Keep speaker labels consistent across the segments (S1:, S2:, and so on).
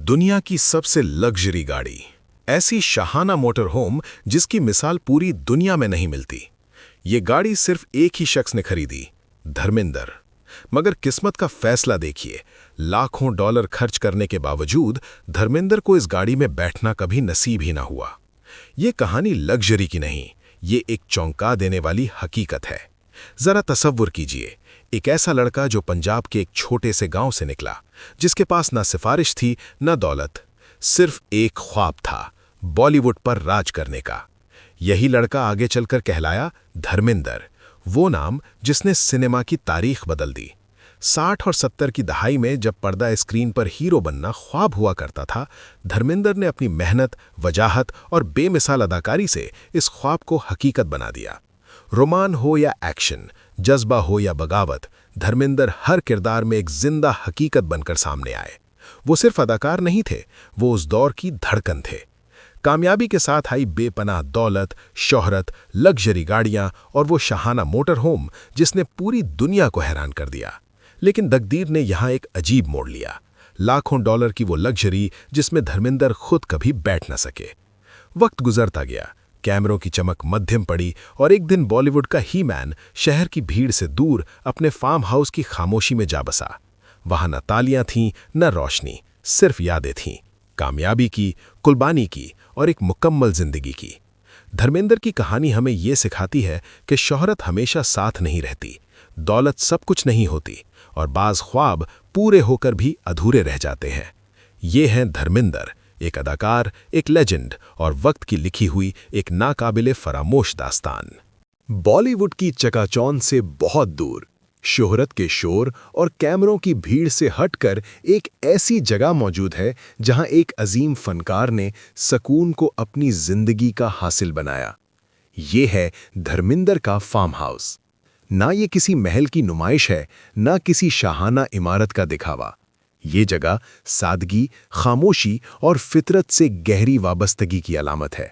S1: दुनिया की सबसे लग्जरी गाड़ी, ऐसी शाहाना मोटर होम जिसकी मिसाल पूरी दुनिया में नहीं मिलती। ये गाड़ी सिर्फ एक ही शख्स ने खरीदी, धर्मेंद्र। मगर किस्मत का फैसला देखिए, लाखों डॉलर खर्च करने के बावजूद धर्मेंद्र को इस गाड़ी में बैठना कभी नसीब ही ना हुआ। ये कहानी लग्जरी की नहीं, ये एक चौंका देने वाली हकीकत है। जरा तसव्वुर कीजिए, एक ऐसा लड़का जो पंजाब के एक छोटे से गांव से निकला, जिसके पास ना सिफारिश थी ना दौलत, सिर्फ एक ख्वाब था, बॉलीवुड पर राज करने का। यही लड़का आगे चलकर कहलाया धर्मेंद्र, वो नाम जिसने सिनेमा की तारीख बदल दी। 60 और 70 की दहाई में जब पर्दा स्क्रीन पर हीरो बनना ख्वाब हुआ करता था, धर्मेंद्र ने अपनी मेहनत, वजाहत और बेमिसाल अदाकारी से इस ख्वाब को हकीकत बना दिया। रोमान हो या एक्शन, जज्बा हो या बगावत, धर्मेंद्र हर किरदार में एक जिंदा हकीकत बनकर सामने आए। वो सिर्फ अदाकार नहीं थे, वो उस दौर की धड़कन थे। कामयाबी के साथ आई बेपनाह दौलत, शोहरत, लग्जरी गाड़ियां और वो शाहाना मोटर होम जिसने पूरी दुनिया को हैरान कर दिया। लेकिन तकदीर ने यहां एक अजीब मोड़ लिया। लाखों डॉलर की वो लग्जरी जिसमें धर्मेंद्र खुद कभी बैठ न सके। वक्त गुजरता गया, कैमरों की चमक मध्यम पड़ी और एक दिन बॉलीवुड का ही मैन शहर की भीड़ से दूर अपने फार्म हाउस की खामोशी में जा बसा। वहां न तालियां थीं न रोशनी, सिर्फ यादें थीं, कामयाबी की, कुर्बानी की और एक मुकम्मल जिंदगी की। धर्मेंद्र की कहानी हमें ये सिखाती है कि शोहरत हमेशा साथ नहीं रहती, दौलत सब कुछ नहीं होती और बाज ख्वाब पूरे होकर भी अधूरे रह जाते हैं। ये हैं धर्मेंद्र, एक अदाकार, एक लेजेंड और वक्त की लिखी हुई एक नाकाबिले फरामोश दास्तान। बॉलीवुड की चकाचौंध से बहुत दूर, शोहरत के शोर और कैमरों की भीड़ से हटकर एक ऐसी जगह मौजूद है जहां एक अजीम फनकार ने सकून को अपनी जिंदगी का हासिल बनाया। ये है धर्मेंद्र का फार्म हाउस। ना ये किसी महल की नुमाइश है, ना किसी शाहाना इमारत का दिखावा। ये जगह सादगी, खामोशी और फितरत से गहरी वाबस्तगी की अलामत है।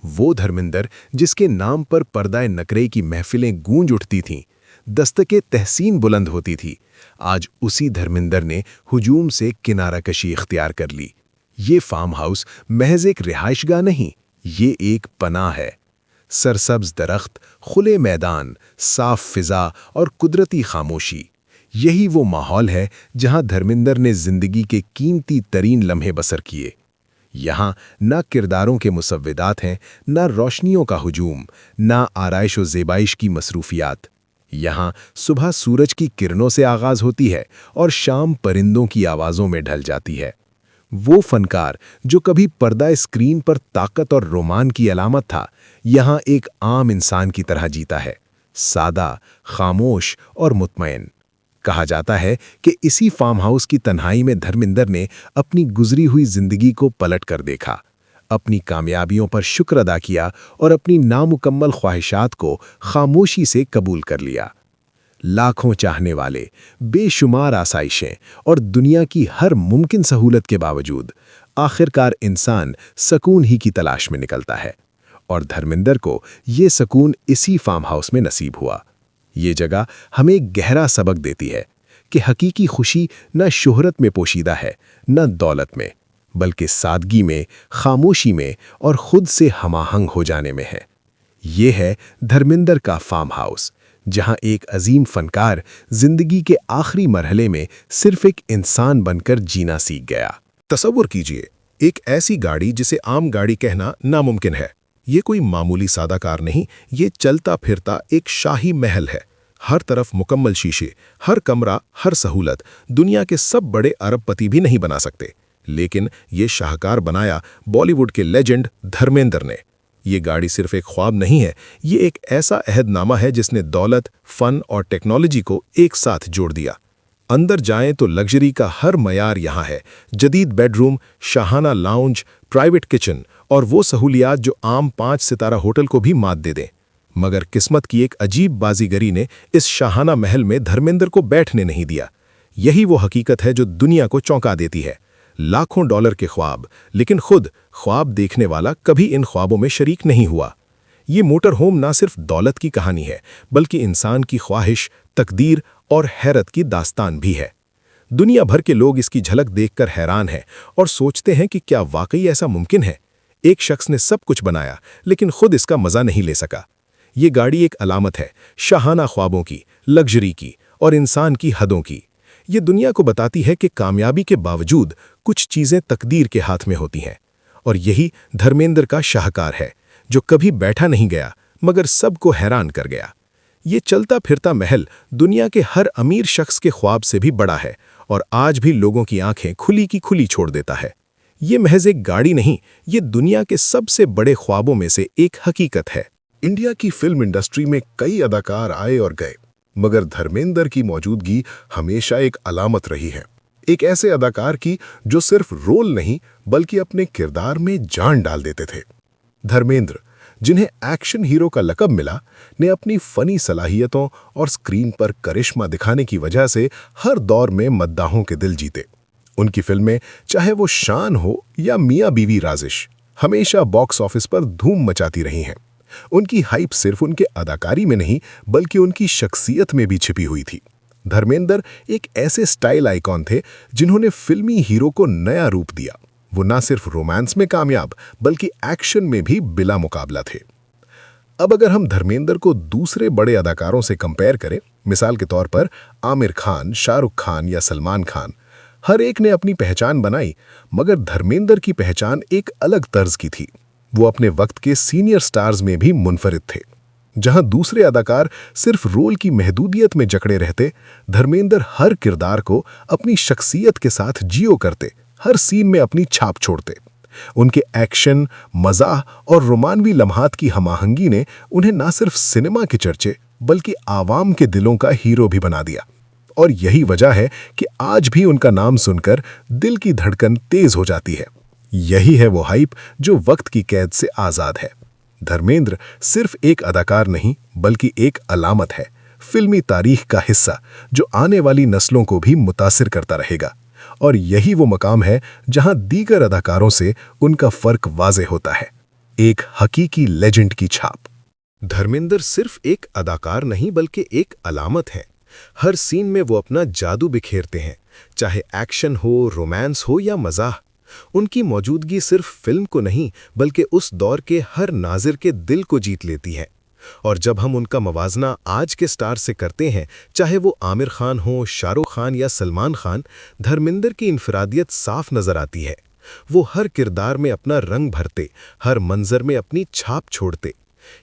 S1: वो धर्मेंद्र जिसके नाम पर पर्दाए नकरे की महफिलें गूंज उठती थीं, दस्तके तहसीन बुलंद होती थी, आज उसी धर्मेंद्र ने हुजूम से किनाराकशी इख्तियार कर ली। ये फार्म हाउस महज एक रिहाइशगाह नहीं, ये एक पनाह है। सरसब्ज दरख्त, खुले मैदान, साफ फिजा और कुदरती खामोशी, यही वो माहौल है जहां धर्मेंद्र ने जिंदगी के कीमती तरीन लम्हे बसर किए। यहाँ ना किरदारों के मुसव्विदात हैं, ना रोशनियों का हुजूम, ना आराइश व ज़ेबाइश की मसरूफियात। यहाँ सुबह सूरज की किरणों से आगाज़ होती है और शाम परिंदों की आवाज़ों में ढल जाती है। वो फनकार जो कभी पर्दा स्क्रीन पर ताकत और रोमान की अलामत था, यहाँ एक आम इंसान की तरह जीता है, सादा, खामोश और मुतमईन। कहा जाता है कि इसी फार्म हाउस की तन्हाई में धर्मेंद्र ने अपनी गुजरी हुई जिंदगी को पलट कर देखा, अपनी कामयाबियों पर शुक्र अदा किया और अपनी नामुकम्मल ख्वाहिशात को खामोशी से कबूल कर लिया। लाखों चाहने वाले, बेशुमार आसाइशें और दुनिया की हर मुमकिन सहूलत के बावजूद आखिरकार इंसान सकून ही की तलाश में निकलता है और धर्मेंद्र को ये सकून इसी फार्म हाउस में नसीब हुआ। ये जगह हमें एक गहरा सबक देती है कि हकीकी खुशी न शोहरत में पोशीदा है, न दौलत में, बल्कि सादगी में, खामोशी में और खुद से हमाहंग हो जाने में है। ये है धर्मेंद्र का फार्म हाउस, जहां एक अजीम फनकार जिंदगी के आखिरी मरहले में सिर्फ एक इंसान बनकर जीना सीख गया।
S2: तसव्वुर कीजिए, एक ऐसी गाड़ी जिसे आम गाड़ी कहना नामुमकिन है। ये कोई मामूली सादा कार नहीं, ये चलता फिरता एक शाही महल है। हर तरफ मुकम्मल शीशे, हर कमरा, हर सहूलत दुनिया के सब बड़े अरबपति भी नहीं बना सकते, लेकिन ये शाहकार बनाया बॉलीवुड के लेजेंड धर्मेंद्र ने। ये गाड़ी सिर्फ एक ख्वाब नहीं है, ये एक ऐसा अहदनामा है जिसने दौलत, फन और टेक्नोलॉजी को एक साथ जोड़ दिया। अंदर जाएं तो लग्जरी का हर मयार यहाँ है, जदीद bedroom, Shahana lounge, private kitchen और वो सहूलियात जो आम 5 सितारा होटल को भी मात दे दें। मगर किस्मत की एक अजीब बाजीगरी ने इस शाहाना महल में धर्मेंद्र को बैठने नहीं दिया। यही वो हकीकत है जो दुनिया को चौंका देती है। लाखों डॉलर के ख्वाब, लेकिन खुद ख्वाब देखने वाला कभी इन ख्वाबों में शरीक नहीं हुआ। ये मोटर होम ना सिर्फ दौलत की कहानी है, बल्कि इंसान की ख्वाहिश, तकदीर और हैरत की दास्तान भी है। दुनिया भर के लोग इसकी झलक देखकर हैरान हैं और सोचते हैं कि क्या वाकई ऐसा मुमकिन है। एक शख्स ने सब कुछ बनाया लेकिन खुद इसका मजा नहीं ले सका। ये गाड़ी एक अलामत है शाहाना ख्वाबों की, लग्जरी की और इंसान की हदों की। ये दुनिया को बताती है कि कामयाबी के बावजूद कुछ चीजें तकदीर के हाथ में होती हैं। और यही धर्मेंद्र का शाहकार है, जो कभी बैठा नहीं गया मगर सबको हैरान कर गया। ये चलता फिरता महल दुनिया के हर अमीर शख्स के ख्वाब से भी बड़ा है और आज भी लोगों की आंखें खुली की खुली छोड़ देता है। ये महज एक गाड़ी नहीं, ये दुनिया के सबसे बड़े ख्वाबों में से एक हकीकत है।
S1: इंडिया की फिल्म इंडस्ट्री में कई अदाकार आए और गए, मगर धर्मेंद्र की मौजूदगी हमेशा एक अलामत रही है। एक ऐसे अदाकार की जो सिर्फ रोल नहीं बल्कि अपने किरदार में जान डाल देते थे। धर्मेंद्र, जिन्हें एक्शन हीरो का लक़ब मिला, ने अपनी फनी सलाहियतों और स्क्रीन पर करिश्मा दिखाने की वजह से हर दौर में मद्दाहों के दिल जीते। उनकी फिल्में, चाहे वो शान हो या मियां बीवी राजिश, हमेशा बॉक्स ऑफिस पर धूम मचाती रही हैं। उनकी हाइप सिर्फ उनके अदाकारी में नहीं बल्कि उनकी शख्सियत में भी छिपी हुई थी। धर्मेंद्र एक ऐसे स्टाइल आइकॉन थे जिन्होंने फिल्मी हीरो को नया रूप दिया। वो ना सिर्फ रोमांस में कामयाब बल्कि एक्शन में भी बिला मुकाबला थे। अब अगर हम धर्मेंद्र को दूसरे बड़े अदाकारों से कंपेयर करें, मिसाल के तौर पर आमिर खान, शाहरुख खान या सलमान खान, हर एक ने अपनी पहचान बनाई, मगर धर्मेंद्र की पहचान एक अलग तर्ज की थी। वो अपने वक्त के सीनियर स्टार्स में भी मुनफरिद थे। जहां दूसरे अदाकार सिर्फ रोल की महदूदियत में जकड़े रहते, धर्मेंद्र हर किरदार को अपनी शख्सियत के साथ जियो करते, हर सीन में अपनी छाप छोड़ते। उनके एक्शन, मज़ाह और रोमानवी लम्हात की हमाहंगी ने उन्हें न सिर्फ सिनेमा के चर्चे बल्कि आवाम के दिलों का हीरो भी बना दिया। और यही वजह है कि आज भी उनका नाम सुनकर दिल की धड़कन तेज हो जाती है। यही है वो हाइप जो वक्त की कैद से आज़ाद है। धर्मेंद्र सिर्फ एक अदाकार नहीं बल्कि एक अलामत है, फिल्मी तारीख का हिस्सा जो आने वाली नस्लों को भी मुतासिर करता रहेगा। और यही वो मकाम है जहां दीगर अदाकारों से उनका फर्क वाज़े होता है, एक हकीकी लेजेंड की छाप। धर्मेंद्र सिर्फ एक अदाकार नहीं बल्कि एक अलामत है। हर सीन में वो अपना जादू बिखेरते हैं, चाहे एक्शन हो, रोमांस हो या मज़ाह। उनकी मौजूदगी सिर्फ फिल्म को नहीं बल्कि उस दौर के हर नाज़िर के दिल को जीत लेती है। और जब हम उनका मवाजना आज के स्टार से करते हैं, चाहे वो आमिर खान हो, शाहरुख खान या सलमान खान, धर्मेंद्र की इनफरादियत साफ नजर आती है। वो हर किरदार में अपना रंग भरते, हर मंजर में अपनी छाप छोड़ते।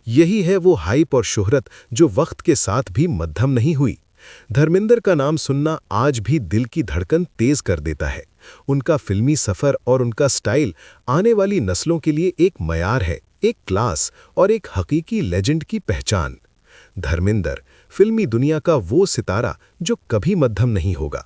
S1: यही है वो हाइप और शोहरत जो वक्त के साथ भी मद्धम नहीं हुई। धर्मेंद्र का नाम सुनना आज भी दिल की धड़कन तेज कर देता है। उनका फिल्मी सफर और उनका स्टाइल आने वाली नस्लों के लिए एक मयार है, एक क्लास और एक हकीकी लेजेंड की पहचान। धर्मेंद्र फिल्मी दुनिया का वो सितारा जो कभी मद्धम नहीं होगा।